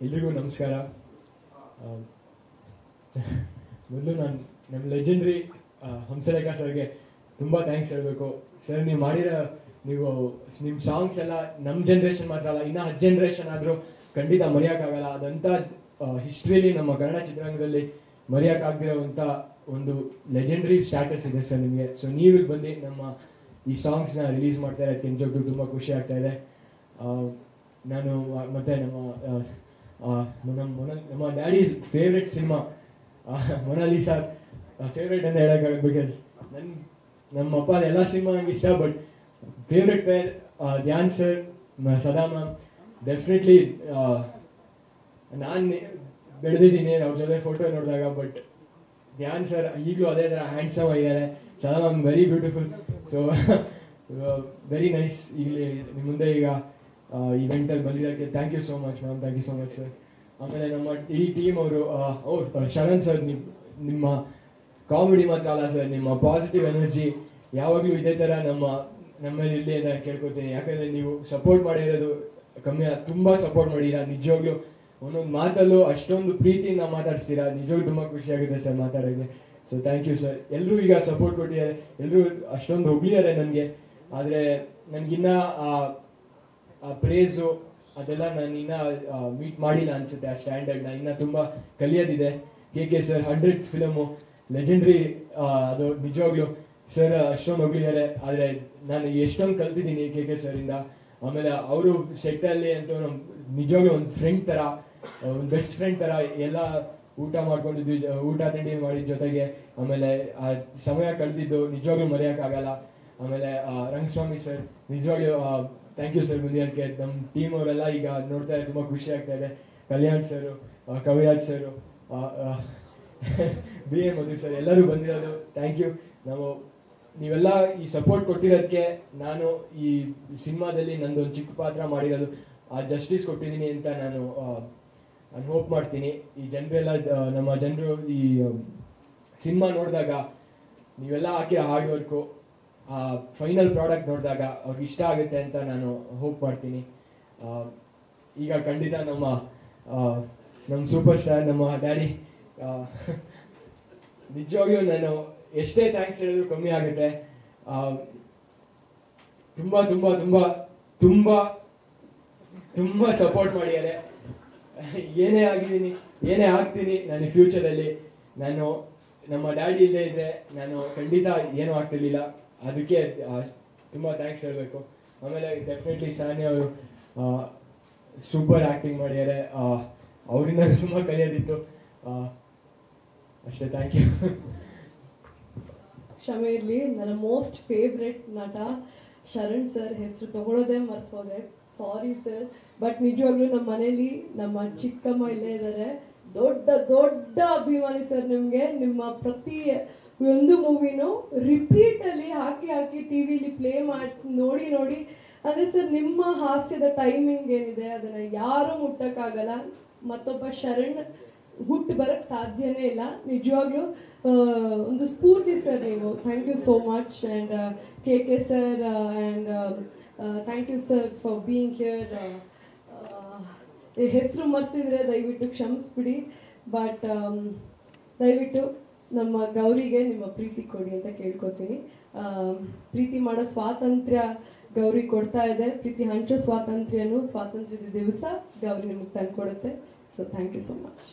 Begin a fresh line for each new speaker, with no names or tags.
ಎಲ್ರಿಗೂ ನಮಸ್ಕಾರ. ಮೊದಲು ನಾನು ನಮ್ಮ ಲೆಜೆಂಡ್ರಿ ಹಂಸಲೇಖ ಸರ್ಗೆ ತುಂಬ ಥ್ಯಾಂಕ್ಸ್ ಹೇಳಬೇಕು. ಸರ್ ನೀವು ನಿಮ್ಮ ಸಾಂಗ್ಸ್ ಎಲ್ಲ ನಮ್ಮ ಜನ್ರೇಷನ್ ಮಾತ್ರ ಅಲ್ಲ, ಇನ್ನೂ 10 ಜನ್ರೇಷನ್ ಆದರೂ ಖಂಡಿತ ಮರೆಯೋಕ್ಕಾಗಲ್ಲ. ಅದಂಥ ಹಿಸ್ಟ್ರಿಲಿ ನಮ್ಮ ಕನ್ನಡ ಚಿತ್ರರಂಗದಲ್ಲಿ ಮರೆಯೋಕ್ಕಾಗದಿರೋವಂಥ ಒಂದು ಲೆಜೆಂಡ್ರಿ ಸ್ಟ್ಯಾಟಸ್ ಇದೆ ಸರ್ ನಿಮಗೆ. ಸೊ ನೀವು ಬಂದು ನಮ್ಮ ಈ ಸಾಂಗ್ಸ್ನ ರಿಲೀಸ್ ಮಾಡ್ತಾ ಇರೋದಕ್ಕೆ ನಿಜಕ್ಕೂ ತುಂಬ ಖುಷಿ ಆಗ್ತಾ ಇದೆ. ನಾನು ಮತ್ತು ನಮ್ಮ daddy favourite cinema Mona Lisa favourite ಅಂತ ಹೇಳೋಕ್ಕಾಗಲ್ಲ. ಬಿಕಾಸ್ ನಮ್ಮ ಅಪ್ಪ ಎಲ್ಲ ಸಿನಿಮಾ ನಂಗೆ ಇಷ್ಟ, but favourite pair Dhyan sir, Sada ma'am. Definitely ನಾನು ಬೆಳೆದಿದ್ದೀನಿ ಅವ್ರ ಜೊತೆ ಫೋಟೋ ನೋಡಿದಾಗ, ಬಟ್ ಧ್ಯಾನ್ ಸರ್ ಈಗಲೂ ಅದೇ ಥರ ಹ್ಯಾಂಡ್ಸಮ್ ಆಗಿದ್ದಾರೆ. Sada ma'am very beautiful. So very nice. ಇಲ್ಲಿ ನಿಮ್ಮ ಮುಂದೆ ಈಗ ಇವೆಂಟಲ್ಲಿ ಬಂದಿರೋಕ್ಕೆ thank you so much ma'am, thank you so much sir. ಆಮೇಲೆ ನಮ್ಮ ಇಡೀ ಟೀಮ್ ಅವರು, ಶರಣ್ ಸರ್, ನಿಮ್ಮ ಕಾಮಿಡಿ ಮಾತ್ರ ಅಲ್ಲ ಸರ್, ನಿಮ್ಮ ಪಾಸಿಟಿವ್ ಎನರ್ಜಿ ಯಾವಾಗಲೂ ಇದೇ ಥರ ನಮ್ಮಲ್ಲಿ ಇರಲಿ ಅಂತ ಕೇಳ್ಕೊತೀನಿ. ಯಾಕಂದರೆ ನೀವು ಸಪೋರ್ಟ್ ಮಾಡಿರೋದು ಕಮ್ಮಿ, ತುಂಬ ಸಪೋರ್ಟ್ ಮಾಡಿದ್ದೀರಾ. ನಿಜವಾಗ್ಲೂ ಒಂದೊಂದು ಮಾತಲ್ಲೂ ಅಷ್ಟೊಂದು ಪ್ರೀತಿಯಿಂದ ಮಾತಾಡಿಸ್ತೀರಾ. ನಿಜವಾಗ್ಲೂ ತುಂಬ ಖುಷಿಯಾಗುತ್ತೆ ಸರ್ ಮಾತಾಡೋಕ್ಕೆ. So thank you sir. ಎಲ್ಲರೂ ಈಗ ಸಪೋರ್ಟ್ ಕೊಟ್ಟಿದ್ದಾರೆ, ಎಲ್ಲರೂ ಅಷ್ಟೊಂದು ಹೊಗಳಿದ್ದಾರೆ ನನಗೆ. ಆದರೆ ನನಗಿನ್ನ ಆ ಪ್ರೇಸು ಅದೆಲ್ಲ ನಾನು ಇನ್ನೂ ಮೀಟ್ ಮಾಡಿಲ್ಲ ಅನಿಸುತ್ತೆ. ಆ ಸ್ಟ್ಯಾಂಡರ್ಡ್ನ ಇನ್ನೂ ತುಂಬ ಕಲಿಯೋದಿದೆ. ಕೆ ಸರ್ 100 ಫಿಲಮು ಲೆಜೆಂಡ್ರಿ, ಅದು ನಿಜವಾಗ್ಲೂ ಸರ್ ಅಷ್ಟೊಂದು ಹೊಗಳಿದ್ದಾರೆ. ಆದರೆ ನಾನು ಎಷ್ಟೊಂದು ಕಲ್ತಿದ್ದೀನಿ ಕೆ ಸರಿಂದ. ಆಮೇಲೆ ಅವರು ಸೆಟ್ಟಲ್ಲಿ ಅಂತೂ ನಮ್ಮ ನಿಜವಾಗ್ಲೂ ಒಂದು ಫ್ರೆಂಡ್ ಥರ, ಒಂದು ಬೆಸ್ಟ್ ಫ್ರೆಂಡ್ ಥರ ಎಲ್ಲ ಊಟ ಮಾಡ್ಕೊಂಡಿದ್ವಿ, ಊಟ ತಿಂಡಿ ಮಾಡಿದ ಜೊತೆಗೆ. ಆಮೇಲೆ ಆ ಸಮಯ ಕಳೆದಿದ್ದು ನಿಜವಾಗ್ಲೂ ಮರೆಯೋಕ್ಕಾಗಲ್ಲ. ಆಮೇಲೆ ರಂಗಸ್ವಾಮಿ ಸರ್, ನಿಜವಾಗ್ಲೂ ಥ್ಯಾಂಕ್ ಯು ಸರ್ ಬಂದಿರೋದಕ್ಕೆ. ನಮ್ಮ ಟೀಮ್ ಅವರೆಲ್ಲ ಈಗ ನೋಡ್ತಾ ಇದ್ದಾರೆ, ತುಂಬ ಖುಷಿ ಆಗ್ತಾ ಇದೆ. ಕಲ್ಯಾಣ್ ಸರು, ಕವಿರಾಜ್ ಸರು, ಬಿ ಎ ಮಧು ಸರ್, ಎಲ್ಲರೂ ಬಂದಿರೋದು ಥ್ಯಾಂಕ್ ಯು. ನೀವೆಲ್ಲ ಈ ಸಪೋರ್ಟ್ ಕೊಟ್ಟಿರೋದಕ್ಕೆ ನಾನು ಈ ಸಿನಿಮಾದಲ್ಲಿ ನಂದೊಂದು ಚಿಕ್ಕ ಪಾತ್ರ ಮಾಡಿರೋದು ಆ ಜಸ್ಟಿಸ್ ಕೊಟ್ಟಿದ್ದೀನಿ ಅಂತ ನಾನು ಹೋಪ್ ಮಾಡ್ತೀನಿ. ಈ ಜನರೆಲ್ಲ, ನಮ್ಮ ಜನರು ಈ ಸಿನಿಮಾ ನೋಡಿದಾಗ ನೀವೆಲ್ಲ ಹಾಕಿರೋ ಹಾರ್ಡ್ ವರ್ಕು, ಆ ಫೈನಲ್ ಪ್ರಾಡಕ್ಟ್ ನೋಡಿದಾಗ ಅವ್ರಿಗೆ ಇಷ್ಟ ಆಗುತ್ತೆ ಅಂತ ನಾನು ಹೋಪ್ ಮಾಡ್ತೀನಿ. ಈಗ ಖಂಡಿತ ನಮ್ಮ ಸೂಪರ್ ಸ್ಟಾರ್, ನಮ್ಮ ಡ್ಯಾಡಿ, ನಿಜವಾಗ್ಲೂ ನಾನು ಎಷ್ಟೇ ಥ್ಯಾಂಕ್ಸ್ ಹೇಳಿದ್ರು ಕಮ್ಮಿ ಆಗುತ್ತೆ. ತುಂಬ ತುಂಬ ತುಂಬ ತುಂಬ ತುಂಬ ಸಪೋರ್ಟ್ ಮಾಡಿದ್ದಾರೆ. ಏನೇ ಆಗಿದ್ದೀನಿ, ಏನೇ ಆಗ್ತೀನಿ ನಾನು ಫ್ಯೂಚರಲ್ಲಿ, ನಮ್ಮ ಡ್ಯಾಡಿ ಇಲ್ಲದೆ ಇದ್ದರೆ ನಾನು ಖಂಡಿತ ಏನೂ ಆಗ್ತಿರ್ಲಿಲ್ಲ. ಅದಕ್ಕೆ ತುಂಬ ಥ್ಯಾಂಕ್ಸ್ ಹೇಳಬೇಕು. ಆಮೇಲೆ ಡೆಫಿನೆಟ್ಲಿ ಸಾನ್ಯ ಅವರು ಸೂಪರ್ ಆ್ಯಕ್ಟಿಂಗ್ ಮಾಡಿದ್ದಾರೆ. ಅವರಿಂದ ತುಂಬ ಕಲಿಯೋದಿತ್ತು. ಅಷ್ಟೇ, ಥ್ಯಾಂಕ್ ಯು.
ಕ್ಷಮೆ ಇರಲಿ, ನನ್ನ ಮೋಸ್ಟ್ ಫೇವ್ರೆಟ್ ನಟ ಶರಣ್ ಸರ್ ಹೆಸರು ತಗೊಳ್ಳೋದೇ ಮರ್ತೋದೆ, ಸಾರಿ ಸರ್. ಬಟ್ ನಿಜವಾಗ್ಲೂ ನಮ್ಮ ಮನೇಲಿ ನಮ್ಮ ಚಿಕ್ಕಮ್ಮ ಇಲ್ಲೇ ಇದ್ದಾರೆ, ದೊಡ್ಡ ದೊಡ್ಡ ಅಭಿಮಾನಿ ಸರ್ ನಿಮಗೆ. ನಿಮ್ಮ ಪ್ರತಿ ಒಂದು ಮೂವಿನೂ ರಿಪೀಟಲ್ಲಿ ಹಾಕಿ ಟಿವಿಲಿ ಪ್ಲೇ ಮಾಡಿ ನೋಡಿ. ಅಂದರೆ ಸರ್ ನಿಮ್ಮ ಹಾಸ್ಯದ ಟೈಮಿಂಗ್ ಏನಿದೆ ಅದನ್ನು ಯಾರೂ ಮುಟ್ಟಕ್ಕಾಗಲ್ಲ. ಮತ್ತೊಬ್ಬ ಶರಣ್ ಹುಟ್ಟು ಬರೋಕ್ಕೆ ಸಾಧ್ಯನೇ ಇಲ್ಲ. ನಿಜವಾಗ್ಲೂ ಒಂದು ಸ್ಫೂರ್ತಿ ಸರ್ ನೀವು. Thank you so much. And ಕೆ sir, and thank you sir for being here. ಹೆಸರು ಮರ್ತಿದ್ರೆ ದಯವಿಟ್ಟು ಕ್ಷಮಿಸ್ಬಿಡಿ. ಬಟ್ ದಯವಿಟ್ಟು ನಮ್ಮ ಗೌರಿಗೆ ನಿಮ್ಮ ಪ್ರೀತಿ ಕೊಡಿ ಅಂತ ಕೇಳ್ಕೊತೀನಿ. ಪ್ರೀತಿ ಮಾಡೋ ಸ್ವಾತಂತ್ರ್ಯ ಗೌರಿ ಕೊಡ್ತಾ ಇದೆ. ಪ್ರೀತಿ ಹಂಚೋ ಸ್ವಾತಂತ್ರ್ಯದ ದಿವಸ ಗೌರಿ ನಿಮಗೆ ತಂದುಕೊಡುತ್ತೆ. So thank you so much.